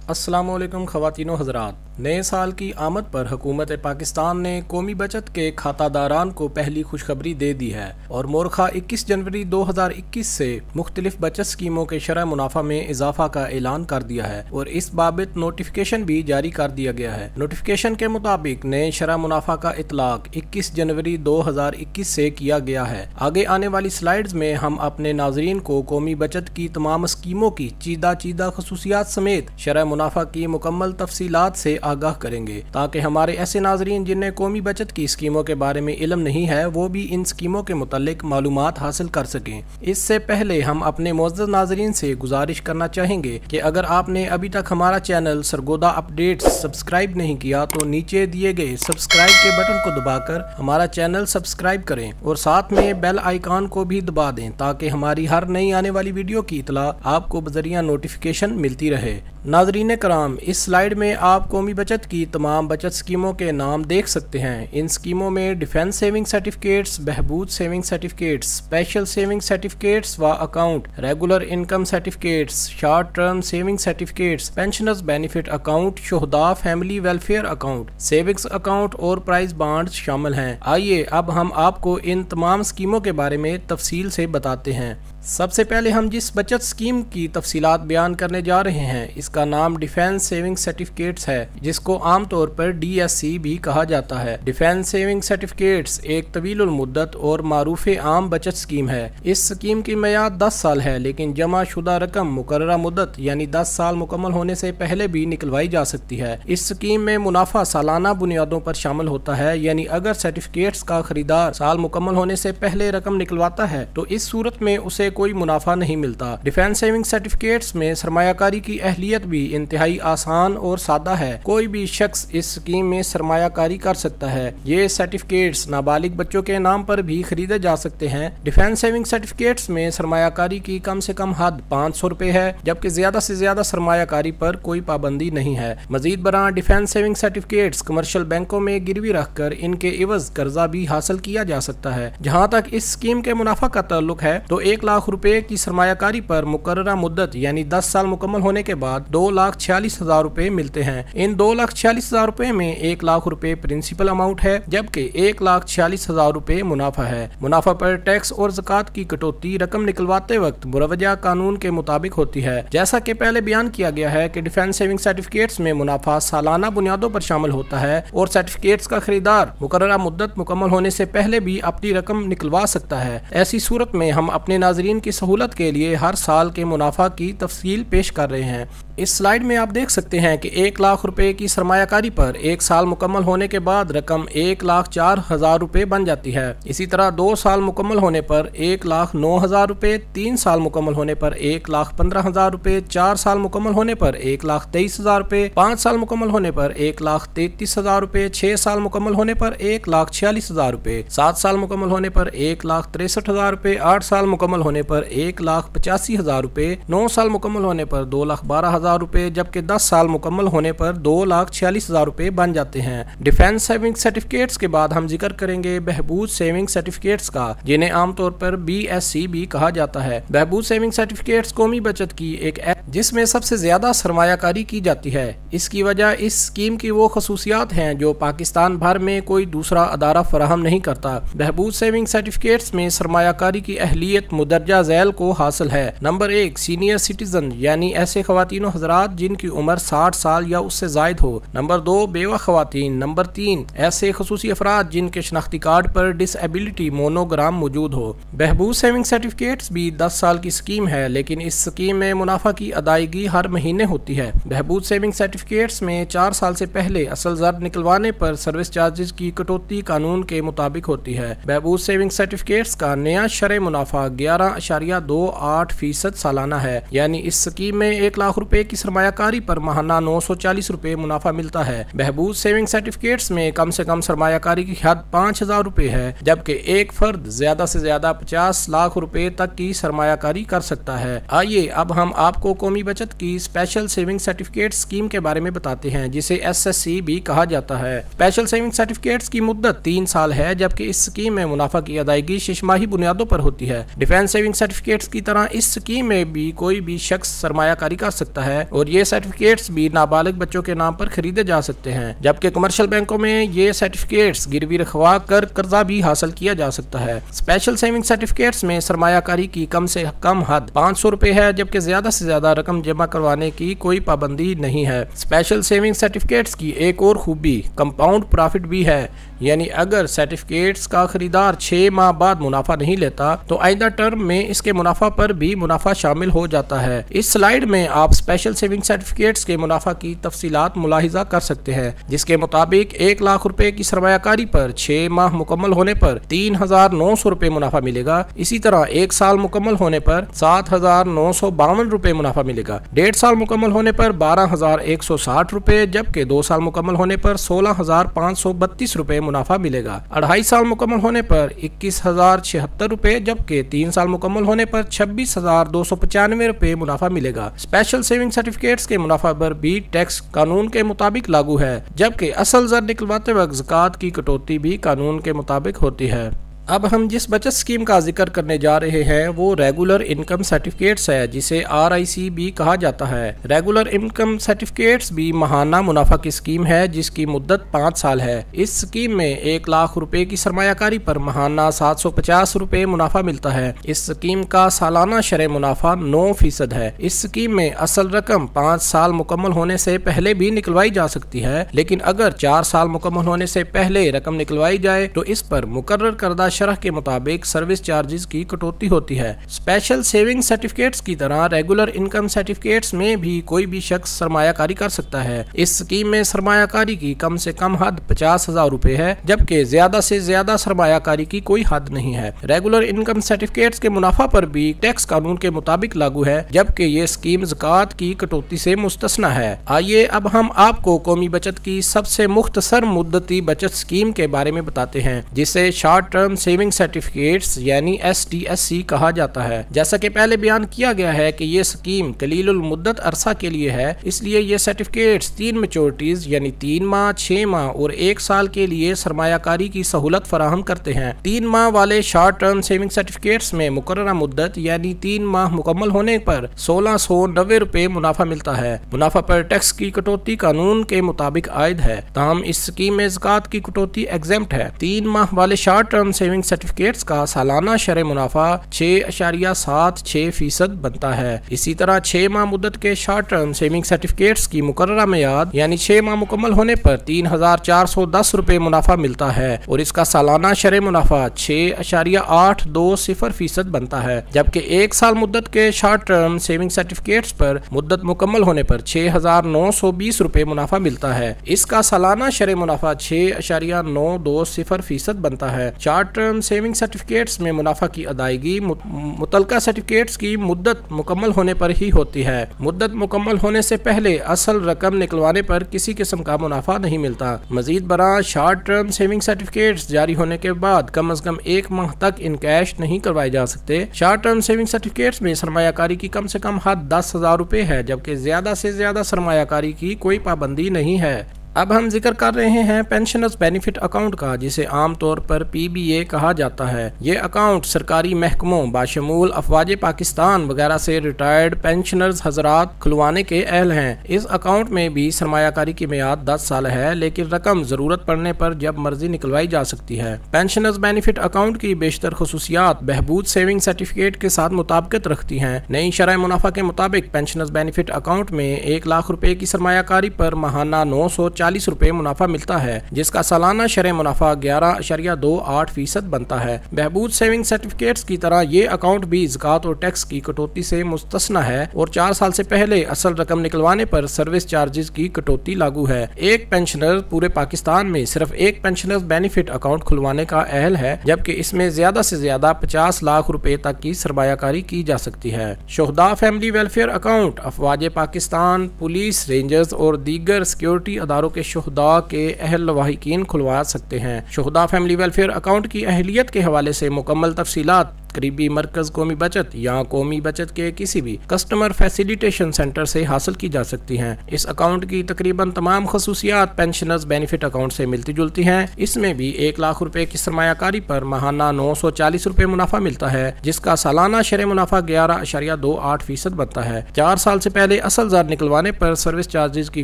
अस्सलामुअलैकुम ख़वातीनो हज़रात। नए साल की आमद पर हुकूमत पाकिस्तान ने कौमी बचत के खातादारान को पहली खुशखबरी दे दी है और मोरखा 21 जनवरी 2021 से मुख्तलिफ बचत स्कीमों के शरह मुनाफा में इजाफा का ऐलान कर दिया है और इस बाबत नोटिफिकेशन भी जारी कर दिया गया है। नोटिफिकेशन के मुताबिक नए शरह मुनाफा का इतलाक 21 जनवरी 2021 से किया गया है। आगे आने वाली स्लाइड्स में हम अपने नाजरीन को कौमी बचत की तमाम स्कीमों की चीदा खसूसियात समेत शरह मुनाफा की मुकम्मल तफसीलात से आगाह करेंगे ताकि हमारे ऐसे नाजरीन जिन्हें कौमी बचत की स्कीमों के बारे में इल्म नहीं है वो भी इन स्कीमों के मुतालिक मालूमात हासिल कर सकें। इससे पहले हम अपने मोअज़्ज़ज़ नाजरीन से गुजारिश करना चाहेंगे कि अगर आपने अभी तक हमारा चैनल सरगोदा अपडेट्स सब्सक्राइब नहीं किया तो नीचे दिए गए सब्सक्राइब के बटन को दबाकर हमारा चैनल सब्सक्राइब करें और साथ में बेल आइकॉन को भी दबा दें ताकि हमारी हर नई आने वाली वीडियो की इतला आपको बजरिया नोटिफिकेशन मिलती रहे। नाजरीन कराम, इस स्लाइड में आप कौमी बचत की तमाम बचत स्कीमों के नाम देख सकते हैं। इन स्कीमों में डिफेंस सेविंग सर्टिफिकेट्स, बहबूद saving certificates, special saving certificates व account, regular income certificates, short term saving certificates, pensioners benefit account, शुहदा family welfare account, savings account और प्राइज बॉन्ड्स शामिल हैं। आइए अब हम आपको इन तमाम स्कीमों के बारे में तफसील से बताते हैं। सबसे पहले हम जिस बचत स्कीम की तफसीलात बयान करने जा रहे हैं इसका नाम डिफेंस सेविंग सर्टिफिकेट्स है, जिसको आमतौर पर DSC भी कहा जाता है। डिफेंस सेविंग सर्टिफिकेट्स एक तवीलुल मुद्दत और मारूफ आम बचत स्कीम है। इस स्कीम की मियाद 10 साल है, लेकिन जमा शुदा रकम मुकर्ररा मुद्दत यानी 10 साल मुकम्मल होने से पहले भी निकलवाई जा सकती है। इस स्कीम में मुनाफा सालाना बुनियादों पर शामिल होता है, यानी अगर सर्टिफिकेट्स का खरीदार साल मुकम्मल होने से पहले रकम निकलवाता है तो इस सूरत में उसे कोई मुनाफा नहीं मिलता। डिफेंस सेविंग सर्टिफिकेट्स में सरमायाकारी की अहलियत भी इंतहाई आसान और सादा है। कोई भी शख्स इस स्कीम में सरमायाकारी कर सकता है। ये सर्टिफिकेट्स नाबालिग बच्चों के नाम पर भी खरीदे जा सकते हैं। डिफेंस सेविंग सर्टिफिकेट्स में सरमायाकारी की कम से कम हद 500 रुपए है, जबकि ज्यादा से ज्यादा सरमायाकारी पर कोई पाबंदी नहीं है। मजीद बरां डिफेंस सेविंग सर्टिफिकेट्स कमर्शियल बैंकों में गिरवी रखकर इनके इवज कर्जा भी हासिल किया जा सकता है। जहाँ तक इस स्कीम के मुनाफा का ताल्लुक है तो 1 लाख रुपए की सरमायाकारी पर मुकर्ररा मुद्दत यानी 10 साल मुकम्मल होने के बाद 2,46,000 रुपए मिलते हैं। इन 2,46,000 रुपए में 1 लाख रुपए प्रिंसिपल अमाउंट है, जबकि 1,46,000 रुपए मुनाफा है। मुनाफा पर टैक्स और ज़कात की कटौती रकम निकलवाते वक्त मुरवजा कानून के मुताबिक होती है। जैसा कि पहले बयान किया गया है कि डिफेंस सेविंग सर्टिफिकेट्स में मुनाफा सालाना बुनियादों पर शामिल होता है और सर्टिफिकेट्स का खरीदार मुकर्ररा मुद्दत मुकम्मल होने से पहले भी अपनी रकम निकलवा सकता है। ऐसी सूरत में हम अपने नाजरीन की सहूलत के लिए हर साल के मुनाफा की तफसील पेश कर रहे हैं। इस स्लाइड में आप देख सकते हैं कि 1 लाख रुपए की सरमायाकारी पर 1 साल मुकम्मल होने के बाद रकम 1,04,000 रुपए बन जाती है। इसी तरह 2 साल मुकम्मल होने पर 1,09,000 रुपए, 3 साल मुकम्मल होने पर 1,15,000 रुपए, 4 साल मुकम्मल होने पर 1,23,000 रुपए, 5 साल मुकम्मल होने पर 1,33,000 रुपए, 6 साल मुकम्मल होने पर 1,46,000 रुपए, 7 साल मुकम्मल होने पर 1,63,000 रुपए, 8 साल मुकम्मल होने पर 1,85,000 रुपए, 9 साल मुकम्मल होने पर 2,12,000 रुपए, जबकि 10 साल मुकम्मल होने पर 2,46,000 रुपए बन जाते हैं। डिफेंस सेविंग सर्टिफिकेट्स के बाद हम जिक्र करेंगे बहबूद सेविंग सर्टिफिकेट्स का, जिन्हें आमतौर पर BSC भी कहा जाता है। बहबूद सेविंग सर्टिफिकेट्स कौमी बचत की एक जिसमें सबसे ज्यादा सरमायाकारी की जाती है। इसकी वजह इस स्कीम की वो खसूसियात हैं जो पाकिस्तान भर में कोई दूसरा अदारा फराहम नहीं करता। बहबूद सेविंग सर्टिफिकेट्स में सरमायाकारी की अहलियत मुदर्जा झैल को हासिल है। नंबर 1 सीनियर सिटीजन यानी ऐसे खवातीनो हजरात जिनकी उम्र 60 साल या उससे जायद हो। नंबर 2 बेवा खवातीन। नंबर 3 ऐसे खसूसी अफराद जिनके शनाख्ती कार्ड पर डिसएबिलिटी मोनोग्राम मौजूद हो। बहबूद सेविंग सर्टिफिकेट्स भी 10 साल की स्कीम है, लेकिन इस स्कीम में मुनाफा की अदायगी हर महीने होती है। बहबूद सेविंग सर्टिफिकेट्स में 4 साल से पहले असल जर निकलवाने पर सर्विस चार्जेस की कटौती कानून के मुताबिक होती है। बहबूद सेविंग सर्टिफिकेट्स का नया शरह मुनाफा 11.28% सालाना है, यानी इस स्कीम में 1 लाख रुपए की सरमायाकारी पर माहाना 940 रुपए मुनाफा मिलता है। बहबूद सेविंग सर्टिफिकेट्स में कम से कम सरमायाकारी की हद 5,000 रुपए है, जबकि एक फर्द ज्यादा से ज्यादा 50 लाख रुपए तक की सरमायाकारी कर सकता है। आइए अब हम आपको कौमी बचत की स्पेशल सेविंग सर्टिफिकेट स्कीम के बारे में बताते हैं, जिसे SSC भी कहा जाता है। स्पेशल सेविंग सर्टिफिकेट्स की मुद्दत 3 साल है, जबकि इस स्कीम में मुनाफा की अदायगी 6 माही बुनियादों पर होती है। डिफेंस सेविंग सर्टिफिकेट्स की तरह इस स्कीम में भी कोई भी शख्स सरमायाकारी कर सकता है और ये सर्टिफिकेट्स भी नाबालिग बच्चों के नाम पर खरीदे जा सकते हैं, जबकि कमर्शियल बैंकों में ये सर्टिफिकेट्स गिरवी रखवा कर कर्जा भी हासिल किया जा सकता है। स्पेशल सेविंग सर्टिफिकेट्स में सरमायाकारी की कम से कम हद 500 रुपए है, जबकि ज्यादा से ज्यादा रकम जमा करवाने की कोई पाबंदी नहीं है। स्पेशल सेविंग सर्टिफिकेट्स की एक और खूबी कंपाउंड प्रॉफिट भी है, यानी अगर सर्टिफिकेट्स का खरीदार 6 माह बाद मुनाफा नहीं लेता तो आइंदा टर्म में इसके मुनाफा पर भी मुनाफा शामिल हो जाता है। इस स्लाइड में आप स्पेशल सेविंग सर्टिफिकेट्स के मुनाफा की तफसीलात मुलाहिजा कर सकते हैं, जिसके मुताबिक 1 लाख रुपए की सरमायाकारी पर 6 माह मुकम्मल होने पर 3,900 रुपए मुनाफा मिलेगा। इसी तरह 1 साल मुकम्मल होने पर 7,952 रुपए मुनाफा मिलेगा। 1.5 साल मुकम्मल होने पर 12,160 रुपए, जबकि 2 साल मुकम्मल होने पर 16,532 रुपए मुनाफा मिलेगा। 2.5 साल मुकम्मल होने पर 21,076 रुपए, जबकि 3 साल मुकम्मल होने पर 26,295 रुपए मुनाफा मिलेगा। स्पेशल सेविंग सर्टिफिकेट्स के मुनाफा पर भी टैक्स कानून के मुताबिक लागू है, जबकि असल जर निकलवाते वक्त ज़कात की कटौती भी कानून के मुताबिक होती है। अब हम जिस बचत स्कीम का जिक्र करने जा रहे हैं वो रेगुलर इनकम सर्टिफिकेट्स है, जिसे RIC भी कहा जाता है। रेगुलर इनकम सर्टिफिकेट्स भी महाना मुनाफा की स्कीम है, जिसकी मुद्दत 5 साल है। इस स्कीम में 1 लाख रुपए की सरमायाकारी पर महाना 750 रुपए मुनाफा मिलता है। इस स्कीम का सालाना शरह मुनाफा 9% है। इस स्कीम में असल रकम 5 साल मुकम्मल होने से पहले भी निकलवाई जा सकती है, लेकिन अगर 4 साल मुकम्मल होने से पहले रकम निकलवाई जाए तो इस पर मुकर्रर करदा शरह के मुताबिक सर्विस चार्जेस की कटौती होती है। स्पेशल सेविंग सर्टिफिकेट्स की तरह रेगुलर इनकम सर्टिफिकेट्स में भी कोई भी शख्स सरमायाकारी कर सकता है। इस स्कीम में सरमायाकारी की कम से कम हद 50,000 रुपए है, जबकि ज्यादा से ज्यादा सरमायाकारी की कोई हद नहीं है। रेगुलर इनकम सर्टिफिकेट्स के मुनाफा पर भी टैक्स कानून के मुताबिक लागू है, जबकि ये स्कीम ज़कात की कटौती से मुस्तस्ना है। आइए अब हम आपको कौमी बचत की सबसे मुख्तसर मुद्दती बचत स्कीम के बारे में बताते हैं, जिसे शॉर्ट टर्म सेविंग सर्टिफिकेट्स यानी STSC कहा जाता है। जैसा कि पहले बयान किया गया है कि ये स्कीम कलीलुल मुद्दत अरसा के लिए है, इसलिए ये सर्टिफिकेट्स 3 मैच्योरिटीज यानी 3 माह, 6 माह और 1 साल के लिए सरमायाकारी की सहूलत फराहम करते हैं। 3 माह वाले शॉर्ट टर्म सेविंग सर्टिफिकेट्स में मुकर्ररा मुद्दत यानी 3 माह मुकम्मल होने पर 1690 रुपए मुनाफा मिलता है। मुनाफा पर टैक्स की कटौती कानून के मुताबिक आयद है, ताहम इस स्कीम में ज़कात की कटौती एग्जेम्प्ट है। 3 माह वाले शॉर्ट टर्म सेविंग सर्टिफिकेट्स का सालाना शरह मुनाफा 6.76% बनता है। इसी तरह 6 माह मुद्दत के शॉर्ट टर्म सेविंग सर्टिफिकेट्स की मुकर्ररा मियाद यानी 6 माह मुकम्मल होने पर 3,410 रुपए मुनाफा मिलता है और इसका सालाना शरह मुनाफा 6.820% बनता है, जबकि 1 साल मुद्दत के शॉर्ट टर्म सेविंग सर्टिफिकेट्स पर मुद्दत मुकम्मल होने पर 6,920 रुपए मुनाफा मिलता है। इसका सालाना शरह मुनाफा 6.920% बनता है। शॉर्ट टर्म सेविंग सर्टिफिकेट्स में मुनाफा की अदायगी मुतलका सर्टिफिकेट्स की मुद्दत मुकम्मल होने पर ही होती है। मुद्दत मुकम्मल होने से पहले असल रकम निकलवाने पर किसी किस्म का मुनाफा नहीं मिलता। मजीद बरा शॉर्ट टर्म सेविंग सर्टिफिकेट्स जारी होने के बाद कम अज कम 1 माह तक इन कैश नहीं करवाए जा सकते। शॉर्ट टर्म सेविंग सर्टिफिकेट्स में सरमायाकारी की कम से कम हद 10,000 रुपए है, जबकि ज्यादा से ज्यादा सरमायाकारी की कोई पाबंदी नहीं है। अब हम जिक्र कर रहे हैं पेंशनर्स बेनिफिट अकाउंट का, जिसे आमतौर पर PBA कहा जाता है। ये अकाउंट सरकारी महकमों बाशमूल अफवाज पाकिस्तान वगैरह से रिटायर्ड पेंशनर्स हजरात खुलवाने के अहल हैं। इस अकाउंट में भी सरमायाकारी की मियाद 10 साल है, लेकिन रकम जरूरत पड़ने पर जब मर्जी निकलवाई जा सकती है। पेंशनर्स बेनिफिट अकाउंट की बेशतर खसूसियात बहबूद सेविंग सर्टिफिकेट के साथ मुताबिकत रखती हैं। नई शरह मुनाफा के मुताबिक पेंशनर्स बेनिफिट अकाउंट में 1 लाख रुपए की सरमायाकारी पर माहाना 940 रुपए मुनाफा मिलता है, जिसका सालाना शरह मुनाफा 11.28% बनता है। बहबूद सेविंग सर्टिफिकेट्स की तरह ये अकाउंट भी ज़कात और टैक्स की कटौती से मुस्तस्ना है और 4 साल से पहले असल रकम निकलवाने पर सर्विस चार्जेस की कटौती लागू है। एक पेंशनर पूरे पाकिस्तान में सिर्फ एक पेंशनर्स बेनिफिट अकाउंट खुलवाने का अहल है, जबकि इसमें ज्यादा से ज्यादा 50 लाख रुपए तक की सरमायाकारी की जा सकती है। शोहदा फैमिली वेलफेयर अकाउंट अफवाज पाकिस्तान, पुलिस, रेंजर्स और दीगर सिक्योरिटी अदारों के शोहदा के अहल लवाहिकीन खुलवा सकते हैं। शोहदा फैमिली वेलफेयर अकाउंट की अहलियत के हवाले से मुकम्मल तफसीलात करीबी मरकज कौमी बचत या कौमी बचत के किसी भी कस्टमर फैसिलिटेशन सेंटर से हासिल की जा सकती हैं। इस अकाउंट की तकरीबन तमाम खसूसियात पेंशनर्स बेनिफिट अकाउंट से मिलती जुलती हैं। इसमें भी 1 लाख रुपए की सरमायाकारी पर माहाना 940 रुपए मुनाफा मिलता है, जिसका सालाना शरह मुनाफा 11.28% बनता है। 4 साल से पहले असल ज़र निकलवाने पर सर्विस चार्जेस की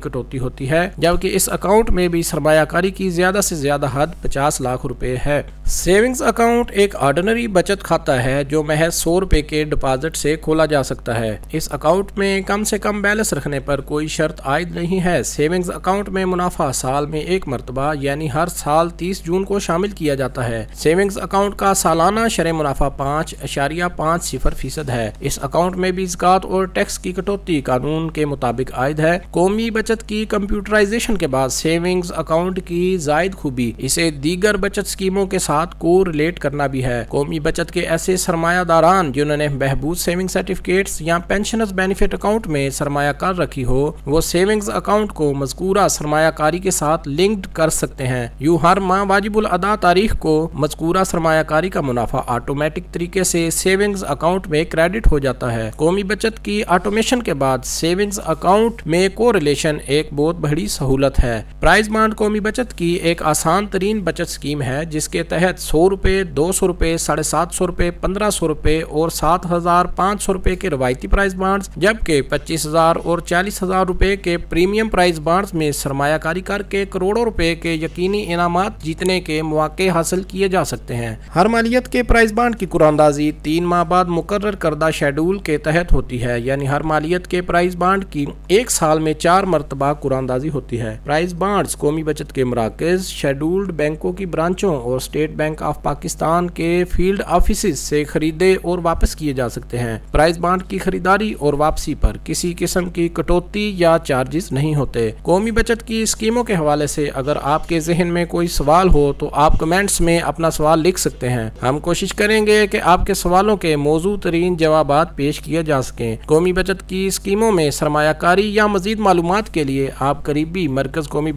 कटौती होती है, जबकि इस अकाउंट में भी सरमायाकारी की ज्यादा से ज्यादा हद 50 लाख रुपए है। सेविंग्स अकाउंट एक ऑर्डिनरी बचत खाता है जो महज 100 रुपए के डिपॉजिट से खोला जा सकता है। इस अकाउंट में कम से कम बैलेंस रखने पर कोई शर्त आयद नहीं है। सेविंग्स अकाउंट में मुनाफा साल में एक मरतबा यानी हर साल 30 जून को शामिल किया जाता है। सेविंग्स अकाउंट का सालाना शरह मुनाफा 5.50% है। इस अकाउंट में भी ज़कात और टैक्स की कटौती कानून के मुताबिक आयद है। कौमी बचत की कंप्यूटराइजेशन के बाद सेविंग्स अकाउंट की जायद खूबी इसे दीगर बचत स्कीमों के साथ को रिलेट करना भी है। कौमी बचत के ऐसे सरमायादारान जिन्होंने बहबूद सेविंग सर्टिफिकेट्स या पेंशनर्स बेनिफिट अकाउंट में सरमायाकार रखी हो, वो सेविंग्स अकाउंट को मज़कूरा सरमायाकारी के साथ लिंक्ड कर सकते हैं। यूं हर माह वाजिबुल अदा तारीख को मज़कूरा सरमायाकारी का मुनाफा ऑटोमेटिक तरीके से सेविंग्स अकाउंट में क्रेडिट हो जाता है। कौमी बचत की ऑटोमेशन के बाद सेविंग्स अकाउंट में कोरिलेशन एक बहुत बड़ी सहूलत है। प्राइज बॉन्ड कौमी बचत की एक आसान तरीन बचत स्कीम है, जिसके तहत 100 रुपए, 200 रुपए, 750 रुपए, 1500 रुपए और 7500 रुपए के रवायती प्राइस बॉन्ड्स, जबकि 25,000 और 40,000 रुपए के प्रीमियम प्राइस बॉन्ड्स में सरमायाकारी करके करोड़ों रुपए के यकीनी इनामात जीतने के मौके हासिल किए जा सकते हैं। हर मालियत के प्राइस बॉन्ड की कुरानंदाजी 3 माह बाद मुकर्रर करदा शेड्यूल के तहत होती है, यानी हर मालियत के प्राइस बॉन्ड की 1 साल में 4 मरतबा कुरानंदाजी होती है। प्राइस बॉन्ड्स कौमी बचत के मराकज, शेड्यूल्ड बैंकों की ब्रांचों और स्टेट बैंक ऑफ पाकिस्तान के फील्ड ऑफिस से खरीदे और वापस किए जा सकते हैं। प्राइस बॉन्ड की खरीदारी और वापसी पर किसी किस्म की कटौती या चार्जेस नहीं होते। कौमी बचत की स्कीमों के हवाले से अगर आपके जहन में कोई सवाल हो तो आप कमेंट्स में अपना सवाल लिख सकते हैं। हम कोशिश करेंगे कि आपके सवालों के मौजूद तरीन जवाबात पेश किए जा सकें। कौमी बचत की स्कीमों में सरमायाकारी या मजीद मालूमात के लिए आप करीबी मरकज कौमी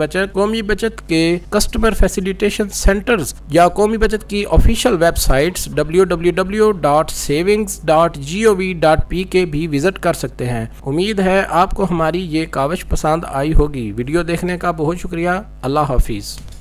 बचत के कस्टमर फैसिलिटेशन सेंटर्स या कौमी बचत की ऑफिशियल वेबसाइट्स www.savings.gov.pk भी विजिट कर सकते हैं। उम्मीद है आपको हमारी ये काविश पसंद आई होगी। वीडियो देखने का बहुत शुक्रिया। अल्लाह हाफिज।